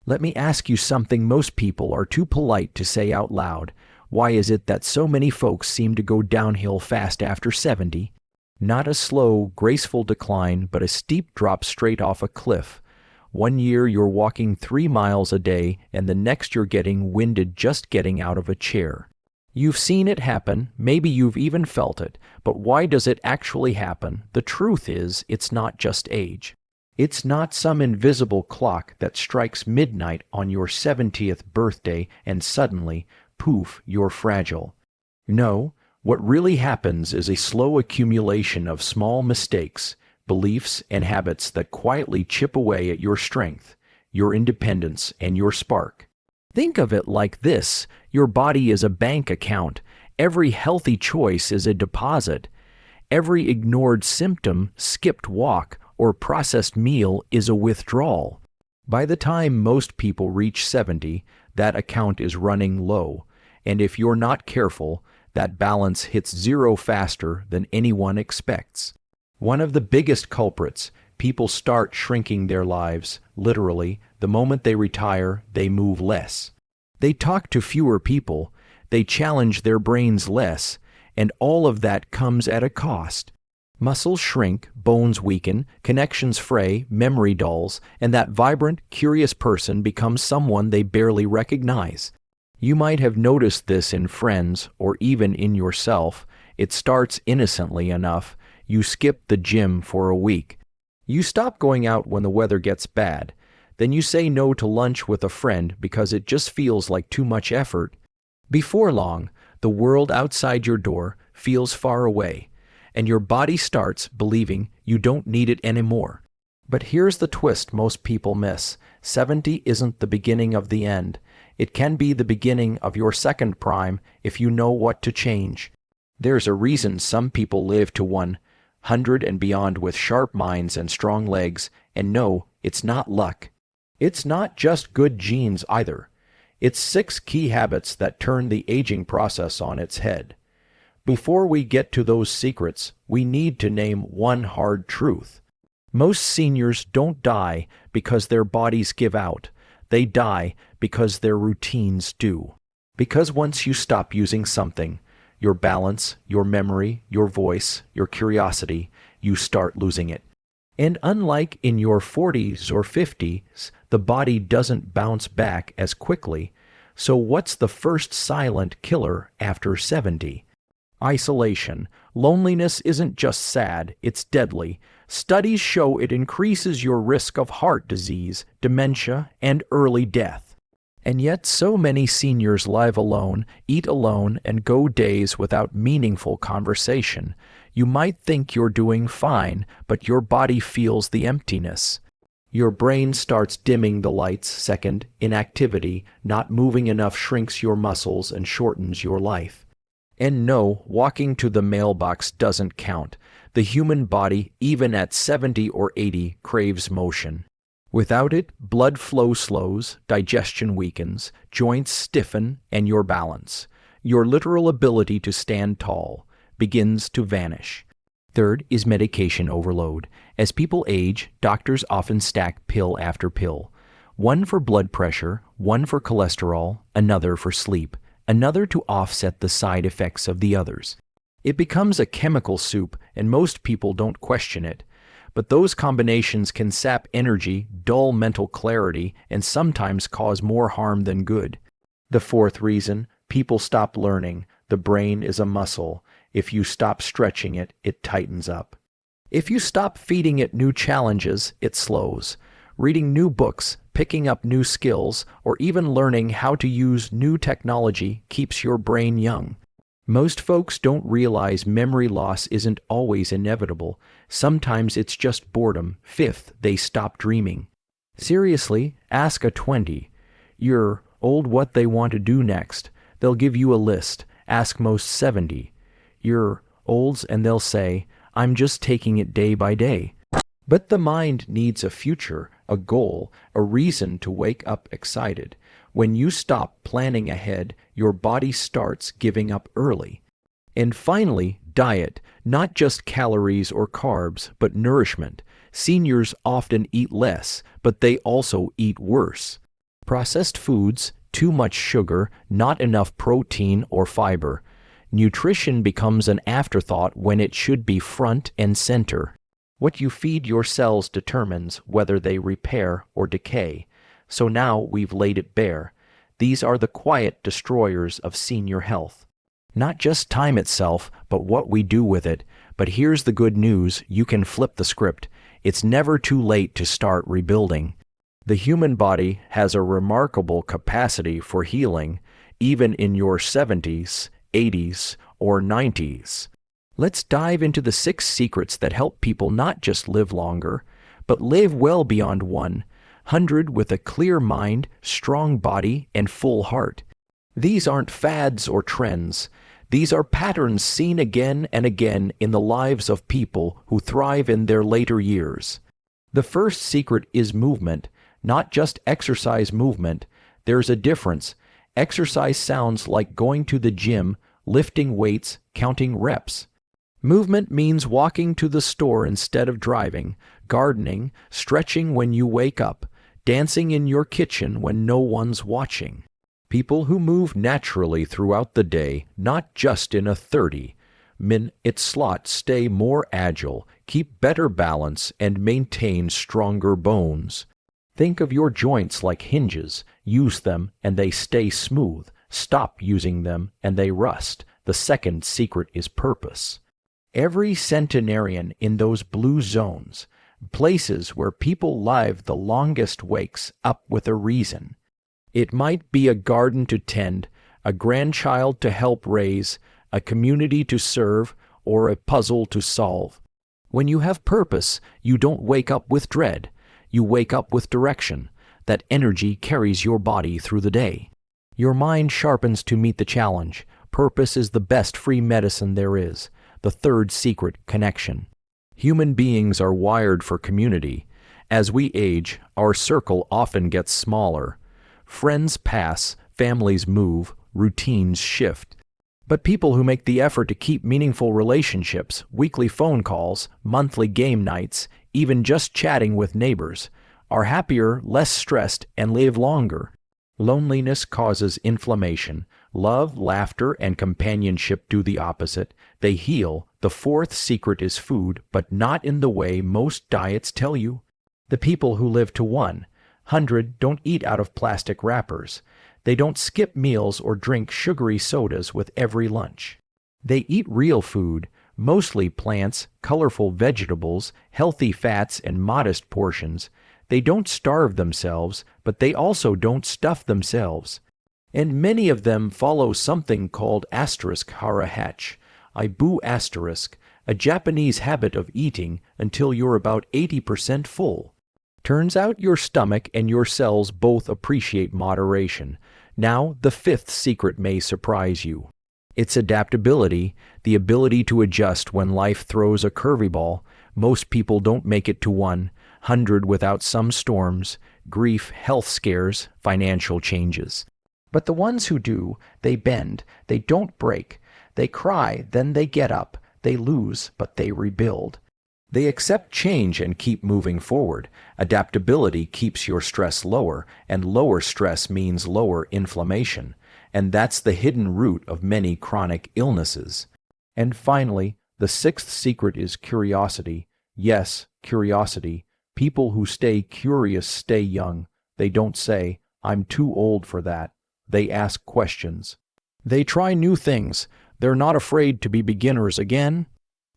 Let me ask you something most people are too polite to say out loud. Why is it that so many folks seem to go downhill fast after 70? Not a slow, graceful decline, but a steep drop straight off a cliff. One year you're walking 3 miles a day, and the next you're getting winded just getting out of a chair. You've seen it happen, maybe you've even felt it, but why does it actually happen? The truth is, it's not just age. It's not some invisible clock that strikes midnight on your 70th birthday and suddenly, poof, you're fragile. No, what really happens is a slow accumulation of small mistakes, beliefs, and habits that quietly chip away at your strength, your independence, and your spark. Think of it like this: your body is a bank account. Every healthy choice is a deposit. Every ignored symptom, skipped walk, or processed meal is a withdrawal. By the time most people reach 70, that account is running low, and if you're not careful, that balance hits zero faster than anyone expects. One of the biggest culprits: people start shrinking their lives. Literally, the moment they retire, they move less. They talk to fewer people, they challenge their brains less, and all of that comes at a cost. Muscles shrink, bones weaken, connections fray, memory dulls, and that vibrant, curious person becomes someone they barely recognize. You might have noticed this in friends, or even in yourself. It starts innocently enough. You skip the gym for a week. You stop going out when the weather gets bad. Then you say no to lunch with a friend because it just feels like too much effort. Before long, the world outside your door feels far away, and your body starts believing you don't need it anymore. But here's the twist most people miss: 70 isn't the beginning of the end. It can be the beginning of your second prime if you know what to change. There's a reason some people live to 100 and beyond with sharp minds and strong legs, and no, it's not luck. It's not just good genes either. It's 6 key habits that turn the aging process on its head. Before we get to those secrets, we need to name one hard truth. Most seniors don't die because their bodies give out. They die because their routines do. Because once you stop using something, your balance, your memory, your voice, your curiosity, you start losing it. And unlike in your 40s or 50s, the body doesn't bounce back as quickly. So what's the first silent killer after 70? Isolation. Loneliness isn't just sad, it's deadly. Studies show it increases your risk of heart disease, dementia, and early death. And yet so many seniors live alone, eat alone, and go days without meaningful conversation. You might think you're doing fine, but your body feels the emptiness. Your brain starts dimming the lights. Second, inactivity. Not moving enough shrinks your muscles and shortens your life. And no, walking to the mailbox doesn't count. The human body, even at 70 or 80, craves motion. Without it, blood flow slows, digestion weakens, joints stiffen, and your balance, your literal ability to stand tall, begins to vanish. Third is medication overload. As people age, doctors often stack pill after pill. One for blood pressure, one for cholesterol, another for sleep, another to offset the side effects of the others. It becomes a chemical soup, and most people don't question it. But those combinations can sap energy, dull mental clarity, and sometimes cause more harm than good. The fourth reason: people stop learning. The brain is a muscle. If you stop stretching it, it tightens up. If you stop feeding it new challenges, it slows. Reading new books, picking up new skills, or even learning how to use new technology keeps your brain young. Most folks don't realize memory loss isn't always inevitable. Sometimes it's just boredom. Fifth, they stop dreaming. Seriously, ask a 20-year old what they want to do next. They'll give you a list. Ask most 70-year-olds and they'll say, "I'm just taking it day by day." But the mind needs a future, a goal, a reason to wake up excited. When you stop planning ahead, your body starts giving up early. And finally, diet, not just calories or carbs, but nourishment. Seniors often eat less, but they also eat worse. Processed foods, too much sugar, not enough protein or fiber. Nutrition becomes an afterthought when it should be front and center. What you feed your cells determines whether they repair or decay. So now we've laid it bare. These are the quiet destroyers of senior health. Not just time itself, but what we do with it. But here's the good news, you can flip the script. It's never too late to start rebuilding. The human body has a remarkable capacity for healing, even in your 70s, 80s, or 90s. Let's dive into the 6 secrets that help people not just live longer, but live well beyond 100 with a clear mind, strong body, and full heart. These aren't fads or trends. These are patterns seen again and again in the lives of people who thrive in their later years. The first secret is movement, not just exercise movement. There's a difference. Exercise sounds like going to the gym, lifting weights, counting reps. Movement means walking to the store instead of driving, gardening, stretching when you wake up, dancing in your kitchen when no one's watching. People who move naturally throughout the day, not just in a 30-minute slot, stay more agile, keep better balance, and maintain stronger bones. Think of your joints like hinges. Use them and they stay smooth. Stop using them and they rust. The second secret is purpose. Every centenarian in those blue zones, places where people live the longest, wakes up with a reason. It might be a garden to tend, a grandchild to help raise, a community to serve, or a puzzle to solve. When you have purpose, you don't wake up with dread. You wake up with direction. That energy carries your body through the day. Your mind sharpens to meet the challenge. Purpose is the best free medicine there is. The third secret, connection. Human beings are wired for community. As we age, our circle often gets smaller. Friends pass, families move, routines shift. But people who make the effort to keep meaningful relationships, weekly phone calls, monthly game nights, even just chatting with neighbors, are happier, less stressed, and live longer. Loneliness causes inflammation. Love, laughter, and companionship do the opposite. They heal. The fourth secret is food, but not in the way most diets tell you. The people who live to 100 don't eat out of plastic wrappers. They don't skip meals or drink sugary sodas with every lunch. They eat real food, mostly plants, colorful vegetables, healthy fats, and modest portions. They don't starve themselves, but they also don't stuff themselves. And many of them follow something called *hara-hatch, Ibu asterisk, a Japanese habit of eating until you're about 80% full. Turns out your stomach and your cells both appreciate moderation. Now, the fifth secret may surprise you. It's adaptability, the ability to adjust when life throws a curveball. Most people don't make it to 100 without some storms, grief, health scares, financial changes. But the ones who do, they bend, they don't break. They cry, then they get up. They lose, but they rebuild. They accept change and keep moving forward. Adaptability keeps your stress lower, and lower stress means lower inflammation. And that's the hidden root of many chronic illnesses. And finally, the sixth secret is curiosity. Yes, curiosity. People who stay curious stay young. They don't say, "I'm too old for that." They ask questions. They try new things. They're not afraid to be beginners again.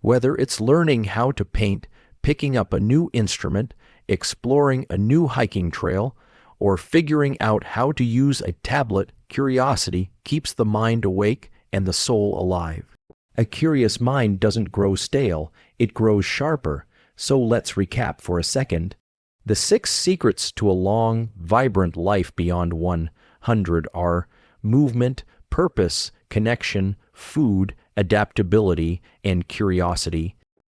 Whether it's learning how to paint, picking up a new instrument, exploring a new hiking trail, or figuring out how to use a tablet, curiosity keeps the mind awake and the soul alive. A curious mind doesn't grow stale, it grows sharper. So let's recap for a second. The 6 secrets to a long, vibrant life beyond 100 are movement, purpose, connection, food, adaptability, and curiosity.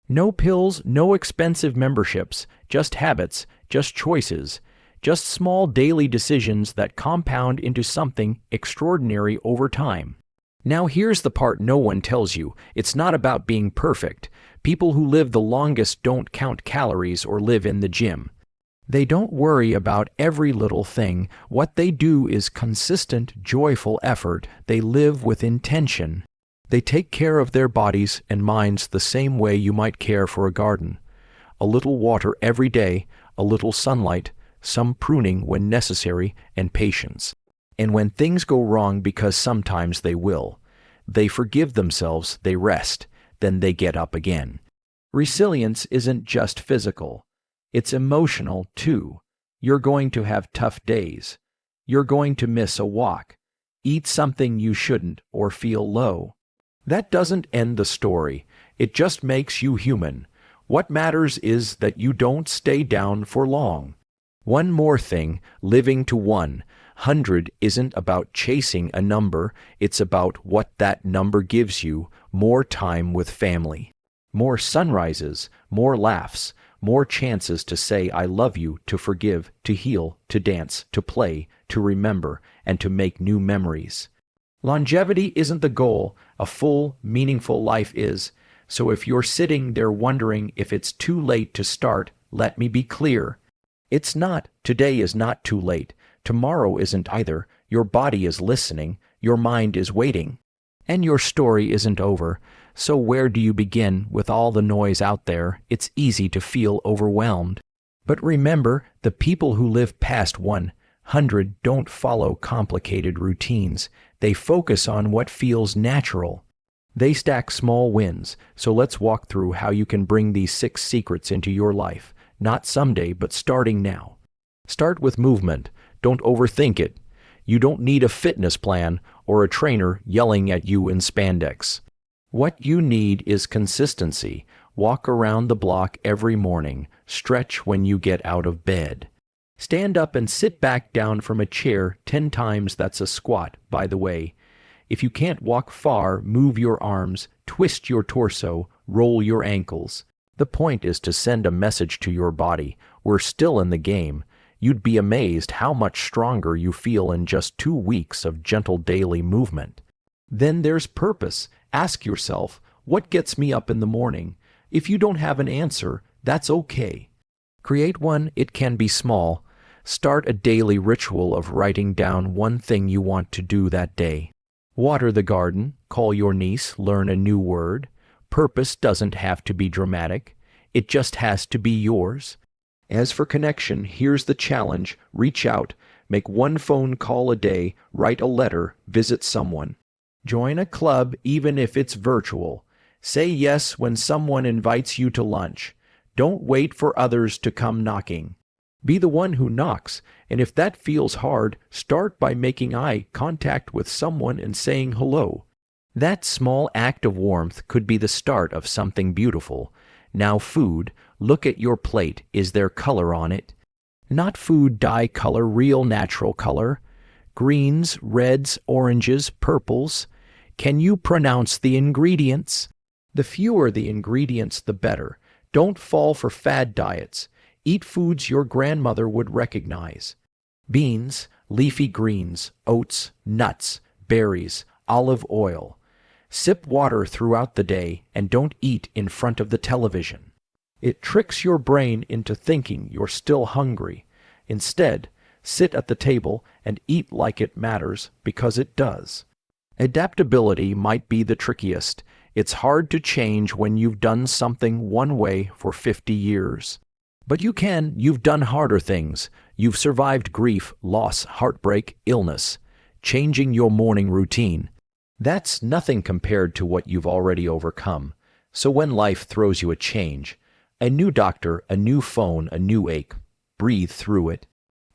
No pills, no expensive memberships, just habits, just choices, just small daily decisions that compound into something extraordinary over time. Now here's the part no one tells you. It's not about being perfect. People who live the longest don't count calories or live in the gym. They don't worry about every little thing. What they do is consistent, joyful effort. They live with intention. They take care of their bodies and minds the same way you might care for a garden. A little water every day, a little sunlight, some pruning when necessary, and patience. And when things go wrong, because sometimes they will, they forgive themselves, they rest, then they get up again. Resilience isn't just physical. It's emotional, too. You're going to have tough days. You're going to miss a walk, eat something you shouldn't, or feel low. That doesn't end the story. It just makes you human. What matters is that you don't stay down for long. One more thing, living to 100 isn't about chasing a number. It's about what that number gives you: more time with family, more sunrises, more laughs, more chances to say I love you, to forgive, to heal, to dance, to play, to remember, and to make new memories. Longevity isn't the goal. A full, meaningful life is. So if you're sitting there wondering if it's too late to start, let me be clear. It's not. Today is not too late. Tomorrow isn't either. Your body is listening. Your mind is waiting. And your story isn't over. So where do you begin? With all the noise out there, it's easy to feel overwhelmed. But remember, the people who live past 100 don't follow complicated routines. They focus on what feels natural. They stack small wins. So let's walk through how you can bring these 6 secrets into your life. Not someday, but starting now. Start with movement. Don't overthink it. You don't need a fitness plan or a trainer yelling at you in spandex. What you need is consistency. Walk around the block every morning. Stretch when you get out of bed. Stand up and sit back down from a chair 10 times. That's a squat, by the way. If you can't walk far, move your arms, twist your torso, roll your ankles. The point is to send a message to your body: we're still in the game. You'd be amazed how much stronger you feel in just 2 weeks of gentle daily movement. Then there's purpose. Ask yourself, what gets me up in the morning? If you don't have an answer, that's okay. Create one. It can be small. Start a daily ritual of writing down one thing you want to do that day. Water the garden, call your niece, learn a new word. Purpose doesn't have to be dramatic. It just has to be yours. As for connection, here's the challenge. Reach out. Make one phone call a day. Write a letter. Visit someone. Join a club, even if it's virtual. Say yes when someone invites you to lunch. Don't wait for others to come knocking. Be the one who knocks, and if that feels hard, start by making eye contact with someone and saying hello. That small act of warmth could be the start of something beautiful. Now food. Look at your plate. Is there color on it? Not food dye color, real natural color. Greens, reds, oranges, purples. Can you pronounce the ingredients? The fewer the ingredients, the better. Don't fall for fad diets. Eat foods your grandmother would recognize. Beans, leafy greens, oats, nuts, berries, olive oil. Sip water throughout the day and don't eat in front of the television. It tricks your brain into thinking you're still hungry. Instead, sit at the table and eat like it matters, because it does. Adaptability might be the trickiest. It's hard to change when you've done something one way for 50 years. But you can. You've done harder things. You've survived grief, loss, heartbreak, illness. Changing your morning routine. That's nothing compared to what you've already overcome. So when life throws you a change, a new doctor, a new phone, a new ache, breathe through it.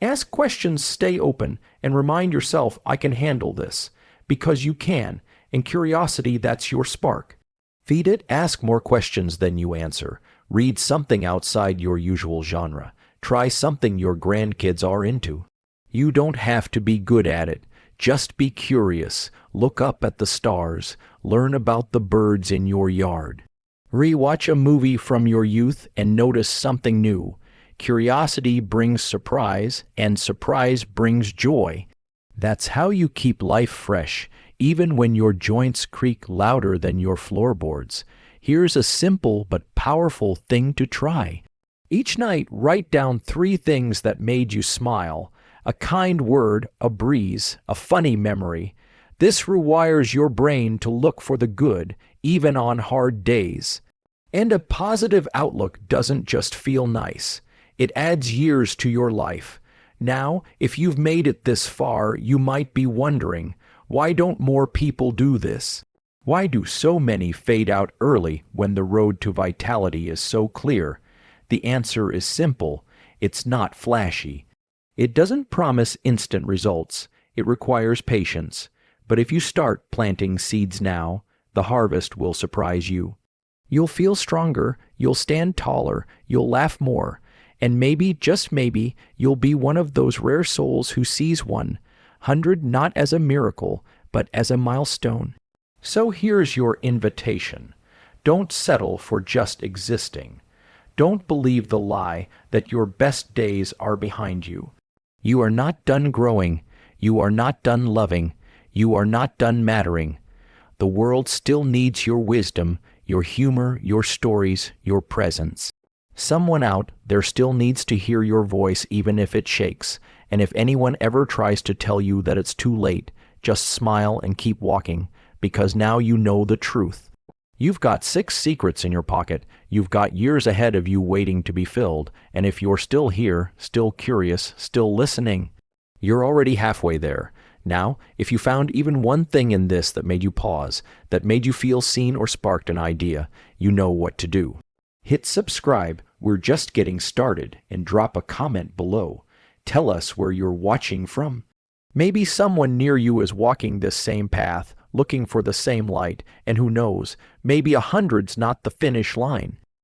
Ask questions, stay open, and remind yourself, I can handle this. Because you can, and curiosity, that's your spark. Feed it, ask more questions than you answer. Read something outside your usual genre. Try something your grandkids are into. You don't have to be good at it. Just be curious. Look up at the stars. Learn about the birds in your yard. Rewatch a movie from your youth and notice something new. Curiosity brings surprise, and surprise brings joy. That's how you keep life fresh, even when your joints creak louder than your floorboards. Here's a simple but powerful thing to try. Each night, write down 3 things that made you smile: a kind word, a breeze, a funny memory. This rewires your brain to look for the good, even on hard days. And a positive outlook doesn't just feel nice, it adds years to your life. Now, if you've made it this far, you might be wondering, why don't more people do this? Why do so many fade out early when the road to vitality is so clear? The answer is simple: it's not flashy. It doesn't promise instant results. It requires patience. But if you start planting seeds now, the harvest will surprise you. You'll feel stronger, you'll stand taller, you'll laugh more, and maybe, just maybe, you'll be one of those rare souls who sees 100 not as a miracle, but as a milestone. So here's your invitation. Don't settle for just existing. Don't believe the lie that your best days are behind you. You are not done growing. You are not done loving. You are not done mattering. The world still needs your wisdom, your humor, your stories, your presence. Someone out there still needs to hear your voice even if it shakes, and if anyone ever tries to tell you that it's too late, just smile and keep walking, because now you know the truth. You've got 6 secrets in your pocket. You've got years ahead of you waiting to be filled, and if you're still here, still curious, still listening, you're already halfway there. Now, if you found even one thing in this that made you pause, that made you feel seen or sparked an idea, you know what to do. Hit subscribe, we're just getting started, and drop a comment below. Tell us where you're watching from. Maybe someone near you is walking this same path, looking for the same light, and who knows, maybe 100's not the finish line.